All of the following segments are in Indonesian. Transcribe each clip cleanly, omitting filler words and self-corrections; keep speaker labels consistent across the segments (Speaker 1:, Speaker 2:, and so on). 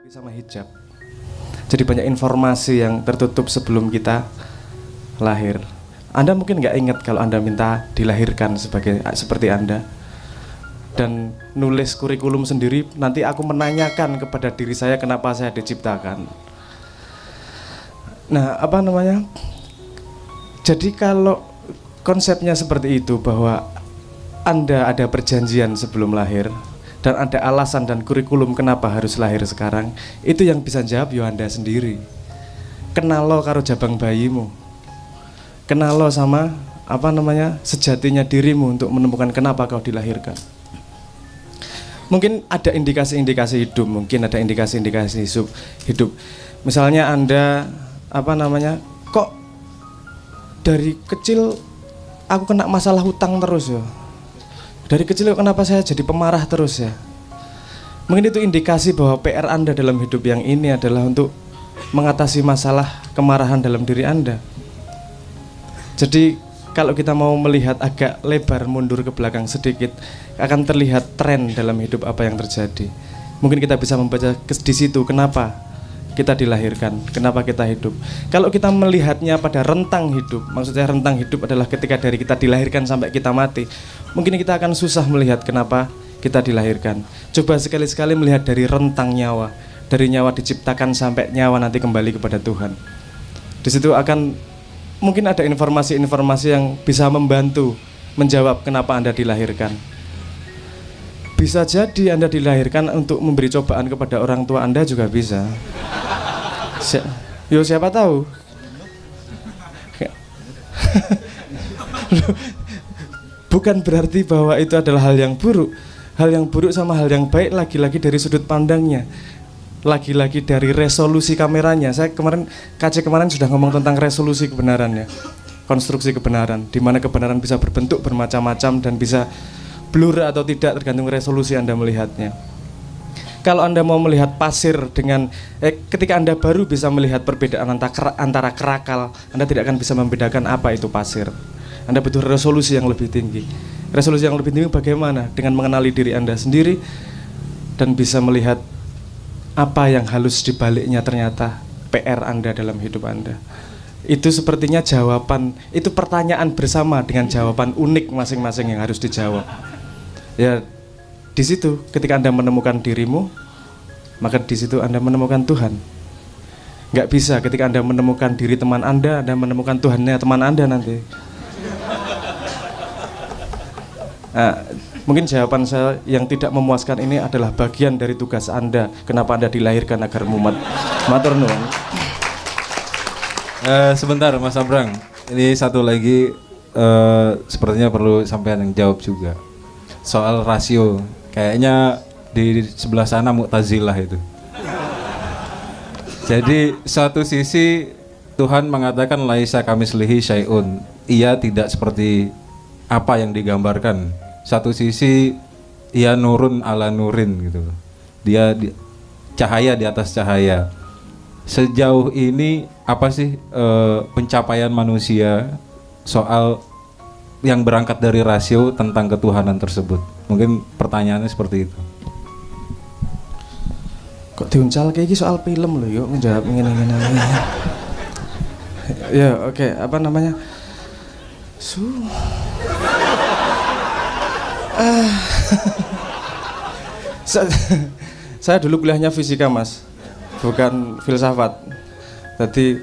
Speaker 1: sama hijab. Jadi banyak informasi yang tertutup sebelum kita lahir. Anda mungkin nggak ingat kalau Anda minta dilahirkan seperti Anda. Dan nulis kurikulum sendiri, nanti aku menanyakan kepada diri saya kenapa saya diciptakan. Nah, jadi kalau konsepnya seperti itu, bahwa Anda ada perjanjian sebelum lahir dan ada alasan dan kurikulum kenapa harus lahir sekarang, itu yang bisa jawab yo Anda sendiri. Kenal lo karo jabang bayimu, kenal lo sama sejatinya dirimu untuk menemukan kenapa kau dilahirkan. Mungkin ada indikasi-indikasi hidup, mungkin ada indikasi-indikasi hidup. Misalnya Anda kok dari kecil aku kena masalah hutang terus ya. Dari kecil kenapa saya jadi pemarah terus ya. Mungkin itu indikasi bahwa PR Anda dalam hidup yang ini adalah untuk mengatasi masalah kemarahan dalam diri Anda. Jadi kalau kita mau melihat agak lebar mundur ke belakang sedikit, akan terlihat tren dalam hidup apa yang terjadi. Mungkin kita bisa membaca di situ kenapa kita dilahirkan, kenapa kita hidup. Kalau kita melihatnya pada rentang hidup, maksudnya rentang hidup adalah ketika dari kita dilahirkan sampai kita mati, mungkin kita akan susah melihat kenapa kita dilahirkan. Coba sekali-sekali melihat dari rentang nyawa, dari nyawa diciptakan sampai nyawa nanti kembali kepada Tuhan. Di situ akan mungkin ada informasi-informasi yang bisa membantu menjawab kenapa Anda dilahirkan. Bisa jadi Anda dilahirkan untuk memberi cobaan kepada orang tua Anda juga bisa. Siapa tahu. Bukan berarti bahwa itu adalah hal yang buruk. Hal yang buruk sama hal yang baik lagi-lagi dari sudut pandangnya. Lagi-lagi dari resolusi kameranya. Saya KC kemarin sudah ngomong tentang resolusi kebenaran ya, konstruksi kebenaran, di mana kebenaran bisa berbentuk bermacam-macam dan bisa blur atau tidak tergantung resolusi Anda melihatnya. Kalau Anda mau melihat pasir dengan ketika Anda baru bisa melihat perbedaan antara kerakal, Anda tidak akan bisa membedakan apa itu pasir. Anda butuh resolusi yang lebih tinggi. Resolusi yang lebih tinggi bagaimana? Dengan mengenali diri Anda sendiri dan bisa melihat apa yang halus di baliknya ternyata PR Anda dalam hidup Anda. Itu sepertinya jawaban, itu pertanyaan bersama dengan jawaban unik masing-masing yang harus dijawab. Ya, di situ ketika Anda menemukan dirimu, maka di situ Anda menemukan Tuhan. Nggak bisa ketika Anda menemukan diri teman Anda menemukan Tuhannya teman Anda nanti. Nah, mungkin jawaban saya yang tidak memuaskan ini adalah bagian dari tugas Anda. Kenapa Anda dilahirkan agar mumet. Matur nuwun.
Speaker 2: Sebentar Mas Abrang, ini satu lagi sepertinya perlu sampean yang jawab juga. Soal rasio, kayaknya di sebelah sana Mu'tazilah itu. Jadi satu sisi Tuhan mengatakan laisa kamislihi syai'un, ia tidak seperti apa yang digambarkan. Satu sisi ia nurun ala nurin gitu. Dia cahaya di atas cahaya. Sejauh ini apa sih pencapaian manusia soal yang berangkat dari rasio tentang ketuhanan tersebut? Mungkin pertanyaannya seperti itu.
Speaker 1: Kok diuncal kayak soal film loh, yuk menjawab ngene-ngene. Ya, oke, Saya dulu kuliahnya fisika Mas, bukan filsafat.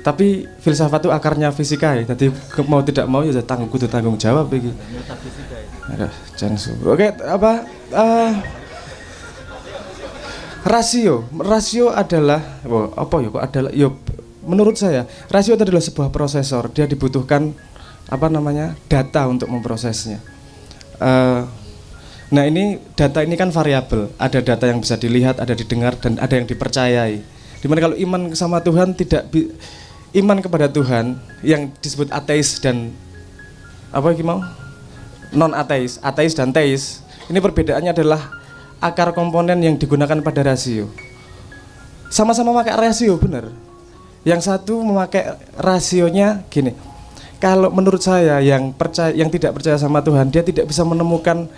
Speaker 1: Tapi filsafat itu akarnya fisika ya. Jadi mau tidak mau ya tanggung jawab iki. Oke, rasio adalah menurut saya rasio itu adalah sebuah prosesor. Dia dibutuhkan data untuk memprosesnya. Nah, ini data ini kan variabel. Ada data yang bisa dilihat, ada didengar, dan ada yang dipercayai. Dimana kalau iman sama Tuhan iman kepada Tuhan yang disebut ateis dan non ateis, ateis dan teis. Ini perbedaannya adalah akar komponen yang digunakan pada rasio. Sama-sama pakai rasio, benar. Yang satu memakai rasionya gini. Kalau menurut saya yang tidak percaya sama Tuhan, dia tidak bisa menemukan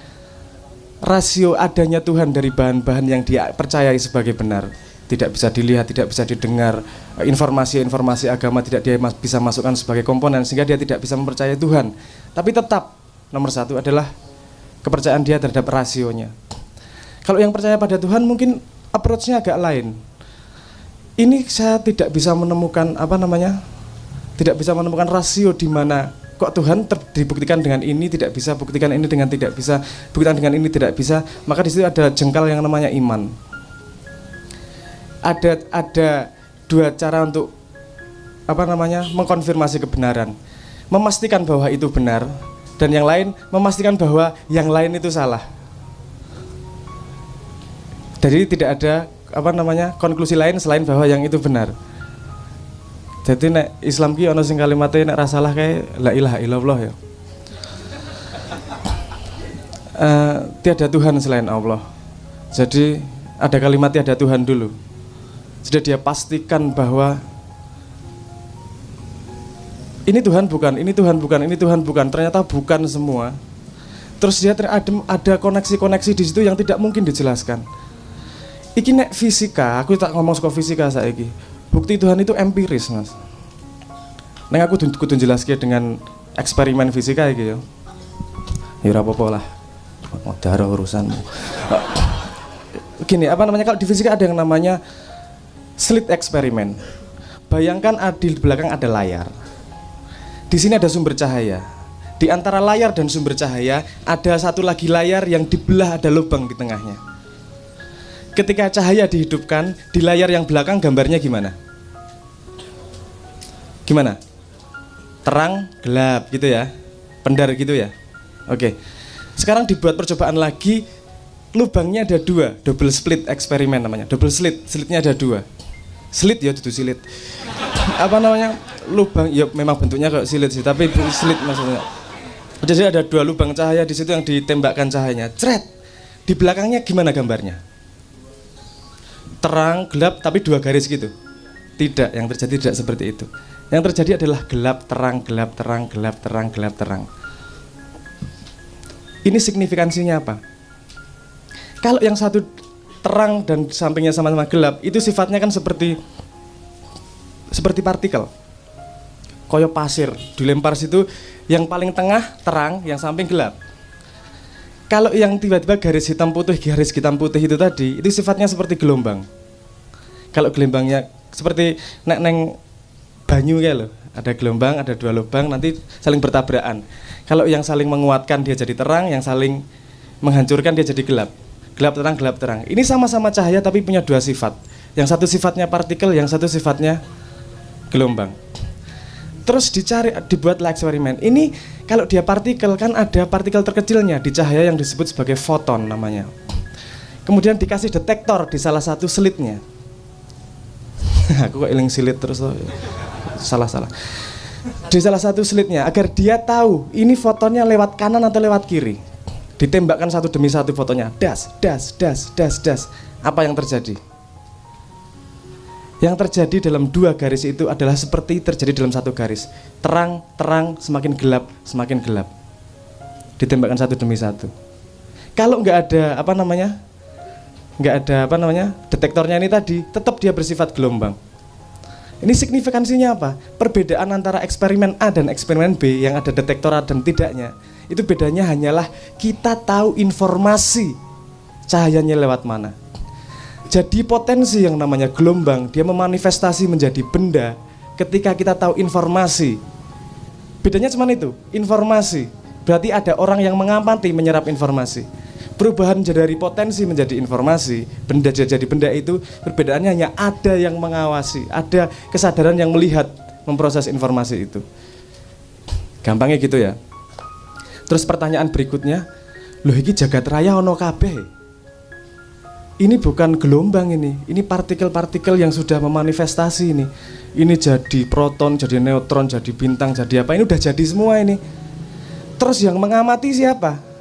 Speaker 1: rasio adanya Tuhan dari bahan-bahan yang dia percayai sebagai benar. tidak bisa dilihat, tidak bisa didengar, informasi-informasi agama tidak dia bisa masukkan sebagai komponen, sehingga dia tidak bisa mempercayai Tuhan. Tapi tetap nomor satu adalah kepercayaan dia terhadap rasionya. Kalau yang percaya pada Tuhan mungkin approach-nya agak lain. Ini saya tidak bisa menemukan tidak bisa menemukan rasio di mana kok Tuhan dibuktikan dengan ini, tidak bisa buktikan ini dengan tidak bisa, buktikan dengan ini tidak bisa. Maka di situ ada jengkal yang namanya iman. Ada dua cara untuk mengkonfirmasi kebenaran, memastikan bahwa itu benar, dan yang lain memastikan bahwa yang lain itu salah. Jadi tidak ada konklusi lain selain bahwa yang itu benar. Jadi nek Islam ki ana sing kalimatnya nek ra salah kae la ilaha illallah ya. Tiada Tuhan selain Allah. Jadi ada kalimat tiada Tuhan dulu. Jadi dia pastikan bahwa ini Tuhan bukan, ini Tuhan bukan, ini Tuhan bukan. Ternyata bukan semua. Terus dia ada koneksi-koneksi di situ yang tidak mungkin dijelaskan. Iki nek fisika, aku tak ngomong soal fisika saiki. Bukti Tuhan itu empiris, Mas. Neng aku kudu jelaskan dengan eksperimen fisika iki ya. Ya ora apa-apa lah. Modar urusanmu. Gini, kalau di fisika ada yang namanya slit eksperimen. Bayangkan di belakang ada layar. Di sini ada sumber cahaya. Di antara layar dan sumber cahaya ada satu lagi layar yang dibelah, ada lubang di tengahnya. Ketika cahaya dihidupkan, di layar yang belakang gambarnya gimana? Gimana? Terang, gelap gitu ya? Pendar gitu ya? Oke. Sekarang dibuat percobaan lagi, lubangnya ada dua, double slit eksperimen namanya. Double slit, slitnya ada dua. Slit ya, itu silit. Lubang, ya memang bentuknya kayak silit sih, tapi slit maksudnya. Jadi ada dua lubang cahaya di situ yang ditembakkan cahayanya. Cret. Di belakangnya gimana gambarnya? Terang, gelap, tapi dua garis gitu. Tidak, yang terjadi tidak seperti itu. Yang terjadi adalah gelap, terang, gelap, terang, gelap, terang, gelap, terang. Ini signifikansinya apa? Kalau yang satu terang dan sampingnya sama-sama gelap, itu sifatnya kan seperti partikel. Koyo pasir, dilempar situ, yang paling tengah terang, yang samping gelap. Kalau yang tiba-tiba garis hitam putih itu tadi, itu sifatnya seperti gelombang. Kalau gelombangnya seperti neng banyu kayak loh, ada gelombang, ada dua lubang, nanti saling bertabrakan. Kalau yang saling menguatkan dia jadi terang, yang saling menghancurkan dia jadi gelap. Gelap terang, gelap terang. Ini sama-sama cahaya tapi punya dua sifat. Yang satu sifatnya partikel, yang satu sifatnya gelombang. Terus dibuatlah eksperimen. Ini kalau dia partikel kan ada partikel terkecilnya di cahaya yang disebut sebagai foton namanya. Kemudian dikasih detektor di salah satu slitnya. Aku kok eling silit terus loh. Salah. Di salah satu slitnya agar dia tahu ini fotonnya lewat kanan atau lewat kiri. Ditembakkan satu demi satu fotonya. Das. Apa yang terjadi? Yang terjadi dalam dua garis itu adalah seperti terjadi dalam satu garis. Terang, semakin gelap. Ditembakkan satu demi satu. Kalau nggak ada detektornya ini tadi, tetap dia bersifat gelombang. Ini signifikansinya apa? Perbedaan antara eksperimen A dan eksperimen B yang ada detektor A dan tidaknya, itu bedanya hanyalah kita tahu informasi cahayanya lewat mana. Jadi potensi yang namanya gelombang, dia memanifestasi menjadi benda ketika kita tahu informasi. Bedanya cuma itu, informasi. Berarti ada orang yang mengamati, menyerap informasi. Perubahan dari potensi menjadi informasi, benda jadi benda itu perbedaannya hanya ada yang mengawasi, ada kesadaran yang melihat, memproses informasi itu. Gampangnya gitu ya. Terus pertanyaan berikutnya, loh iki jagat raya ono kabeh. Ini bukan gelombang ini partikel-partikel yang sudah memanifestasi ini. Ini jadi proton, jadi neutron, jadi bintang, jadi apa, ini udah jadi semua ini. Terus yang mengamati siapa?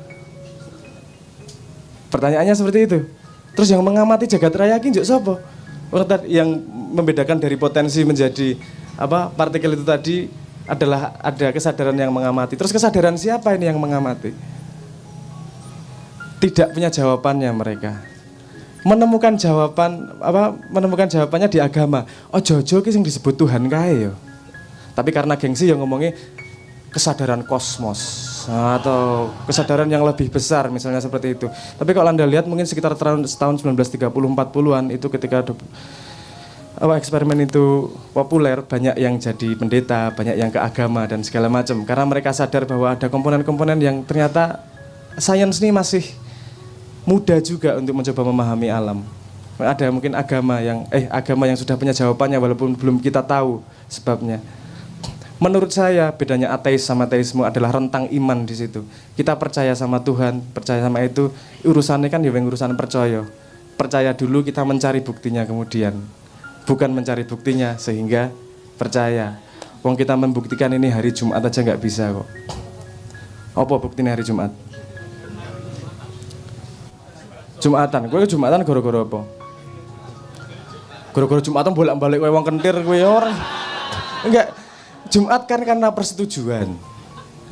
Speaker 1: Pertanyaannya seperti itu. Terus yang mengamati jagat raya ini siapa? Yang membedakan dari potensi menjadi partikel itu tadi adalah ada kesadaran yang mengamati. Terus kesadaran siapa ini yang mengamati? Tidak punya jawabannya mereka. menemukan jawabannya di agama. Ojo-ojo ki sing disebut Tuhan kae yo. Tapi karena gengsi yang ngomongnya kesadaran kosmos atau kesadaran yang lebih besar misalnya seperti itu. Tapi kalau Anda lihat mungkin sekitar tahun 1930-40-an itu ketika eksperimen itu populer, banyak yang jadi pendeta, banyak yang ke agama dan segala macam. Karena mereka sadar bahwa ada komponen-komponen yang ternyata sains ini masih muda juga untuk mencoba memahami alam. Ada mungkin agama yang sudah punya jawabannya walaupun belum kita tahu sebabnya. Menurut saya bedanya ateis sama teisme adalah rentang iman di situ. Kita percaya sama Tuhan, percaya sama itu, urusannya kan ya urusan percaya. Percaya dulu, kita mencari buktinya kemudian. Bukan mencari buktinya sehingga percaya. Wong kita membuktikan ini hari Jumat aja nggak bisa kok. Apa buktinya hari Jumat? Jumatan, gue Jumatan gara-gara apa? Gara-gara Jumatan bolak-balik kowe wong kentir kowe orang. Enggak. Jumat kan karena persetujuan.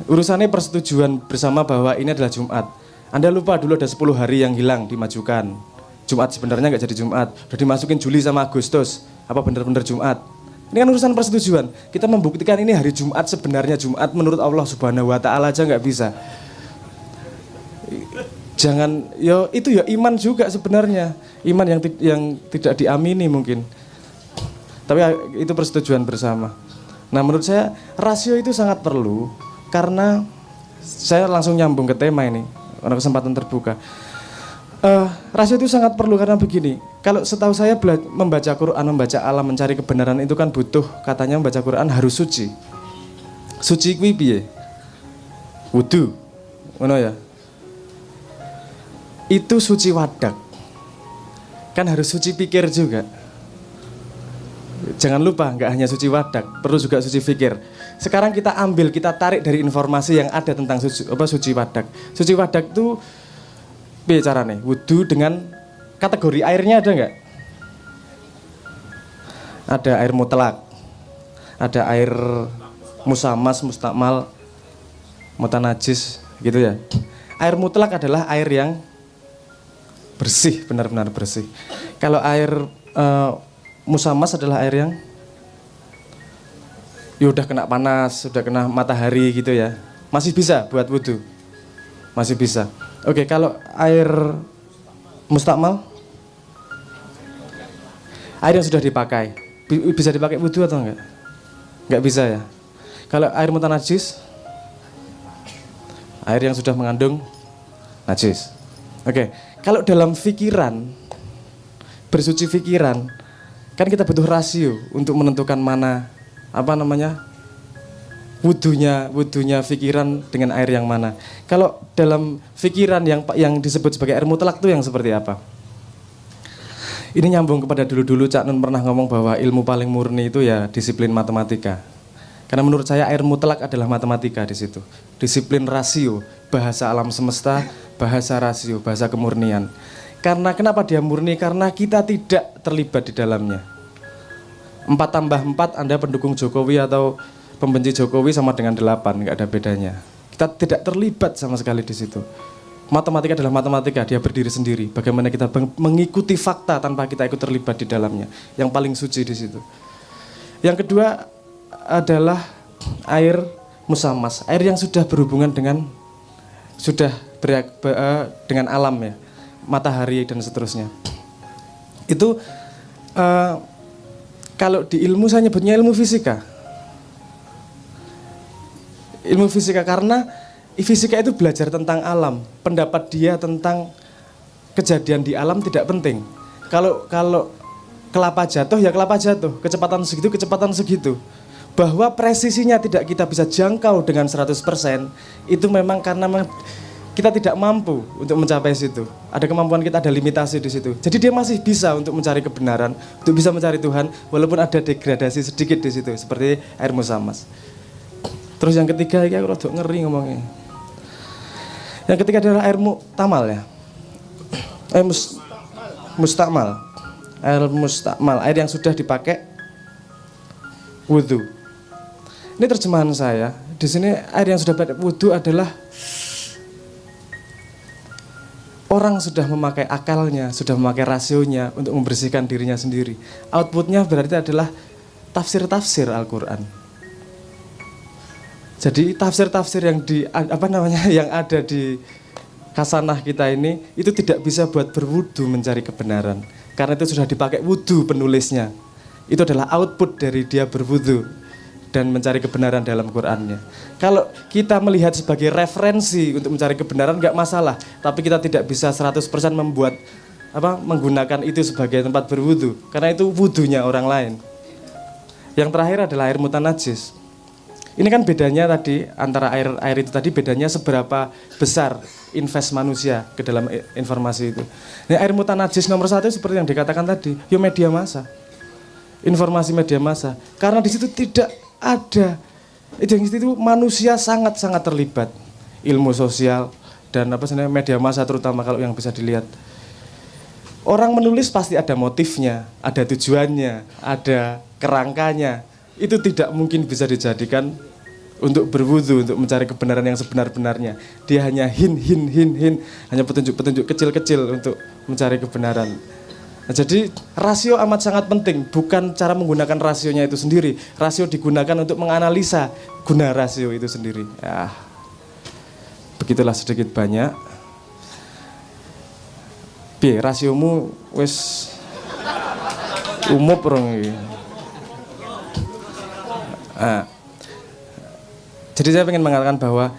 Speaker 1: Urusannya persetujuan bersama bahwa ini adalah Jumat. Anda lupa dulu ada 10 hari yang hilang dimajukan. Jumat sebenarnya nggak jadi Jumat. Udah dimasukin Juli sama Agustus. Apa benar-benar Jumat? Ini kan urusan persetujuan. Kita membuktikan ini hari Jumat sebenarnya Jumat menurut Allah Subhanahu wa taala aja nggak bisa. Jangan itu iman juga sebenarnya. Iman yang tidak diamini mungkin. Tapi itu persetujuan bersama. Nah menurut saya rasio itu sangat perlu karena saya langsung nyambung ke tema ini karena kesempatan terbuka. Rasio itu sangat perlu karena begini, kalau setahu saya membaca Quran, membaca alam, mencari kebenaran itu kan butuh, katanya membaca Quran harus suci. Suci kuwi piye? Wudu, ngono ya. Itu suci wadak. Kan harus suci pikir juga. Jangan lupa, nggak hanya suci wadak, perlu juga suci fikir. Sekarang kita tarik dari informasi yang ada tentang suci wadak. Suci wadak itu bicara nih, wudu dengan kategori airnya ada nggak? Ada air mutlak, ada air musamas, mustakmal, mutanajis, gitu ya. Air mutlak adalah air yang bersih, benar-benar bersih. Kalau air musamas adalah air yang udah kena panas, udah kena matahari gitu ya. Masih bisa buat wudu. Masih bisa. Oke, kalau air mustakmal, air yang sudah dipakai, bisa dipakai wudu atau enggak? Enggak bisa ya. Kalau air mutanajis, air yang sudah mengandung najis. Oke, kalau dalam pikiran, bersuci pikiran, kan kita butuh rasio untuk menentukan mana wudunya pikiran dengan air yang mana. Kalau dalam pikiran yang disebut sebagai air mutlak itu yang seperti apa? Ini nyambung kepada dulu-dulu Cak Nun pernah ngomong bahwa ilmu paling murni itu ya disiplin matematika. Karena menurut saya air mutlak adalah matematika di situ. Disiplin rasio, bahasa alam semesta, bahasa rasio, bahasa kemurnian. Karena kenapa dia murni? Karena kita tidak terlibat di dalamnya. 4 tambah 4 Anda pendukung Jokowi atau pembenci Jokowi sama dengan 8, nggak ada bedanya. Kita tidak terlibat sama sekali di situ. Matematika adalah matematika, dia berdiri sendiri. Bagaimana kita mengikuti fakta tanpa kita ikut terlibat di dalamnya. Yang paling suci di situ. Yang kedua adalah air musamas, air yang sudah berhubungan dengan dengan alam ya, matahari dan seterusnya. Itu kalau di ilmu saya nyebutnya ilmu fisika. Ilmu fisika karena fisika itu belajar tentang alam. Pendapat dia tentang kejadian di alam tidak penting. Kalau kelapa jatuh ya kelapa jatuh, kecepatan segitu. Bahwa presisinya tidak kita bisa jangkau dengan 100%, itu memang karena kita tidak mampu untuk mencapai situ. Ada kemampuan kita, ada limitasi di situ. Jadi dia masih bisa untuk mencari kebenaran, untuk bisa mencari Tuhan, walaupun ada degradasi sedikit di situ, seperti air musamas. Terus yang ketiga, ini aku rada ngeri ngomongnya. Yang ketiga adalah air muktamal ya. Mustakmal. Air mustakmal, air yang sudah dipakai wudu. Ini terjemahan saya. Di sini air yang sudah dipakai wudu adalah orang sudah memakai akalnya, sudah memakai rasionya untuk membersihkan dirinya sendiri. Outputnya berarti adalah tafsir-tafsir Al-Quran. Jadi tafsir-tafsir yang yang ada di kasanah kita ini itu tidak bisa buat berwudu mencari kebenaran, karena itu sudah dipakai wudu penulisnya. Itu adalah output dari dia berwudu dan mencari kebenaran dalam Qurannya. Kalau kita melihat sebagai referensi untuk mencari kebenaran nggak masalah, tapi kita tidak bisa 100% menggunakan itu sebagai tempat berwudu, karena itu wudunya orang lain. Yang terakhir adalah air mutanajis. Ini kan bedanya tadi antara air itu tadi, bedanya seberapa besar invest manusia ke dalam informasi itu. Nah, air mutanajis nomor 1 seperti yang dikatakan tadi, media massa, informasi media massa, karena di situ tidak ada, itu manusia sangat-sangat terlibat, ilmu sosial dan media massa terutama kalau yang bisa dilihat. Orang menulis pasti ada motifnya, ada tujuannya, ada kerangkanya. Itu tidak mungkin bisa dijadikan untuk berwudu, untuk mencari kebenaran yang sebenar-benarnya. Dia hanya hin, hanya petunjuk-petunjuk kecil-kecil untuk mencari kebenaran. Nah, jadi rasio amat sangat penting, bukan cara menggunakan rasionya itu sendiri. Rasio digunakan untuk menganalisa guna rasio itu sendiri. Ya, begitulah sedikit banyak. Piye rasiomu wis umup rong iki. Jadi saya ingin mengatakan bahwa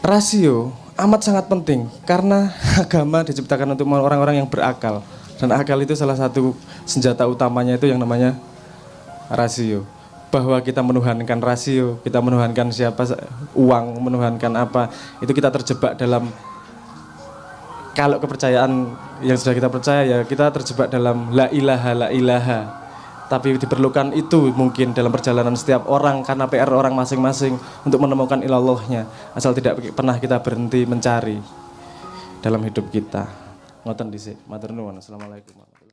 Speaker 1: rasio amat sangat penting, karena agama diciptakan untuk orang-orang yang berakal, dan akal itu salah satu senjata utamanya itu yang namanya rasio. Bahwa kita menuhankan rasio, kita menuhankan uang, menuhankan apa, itu kita terjebak dalam, kalau kepercayaan yang sudah kita percaya ya kita terjebak dalam la ilaha. Tapi diperlukan itu mungkin dalam perjalanan setiap orang, karena PR orang masing-masing untuk menemukan ilallahnya, asal tidak pernah kita berhenti mencari dalam hidup kita. Ngoten dhisik. Matur nuwun. Assalamualaikum warahmatullahi wabarakatuh.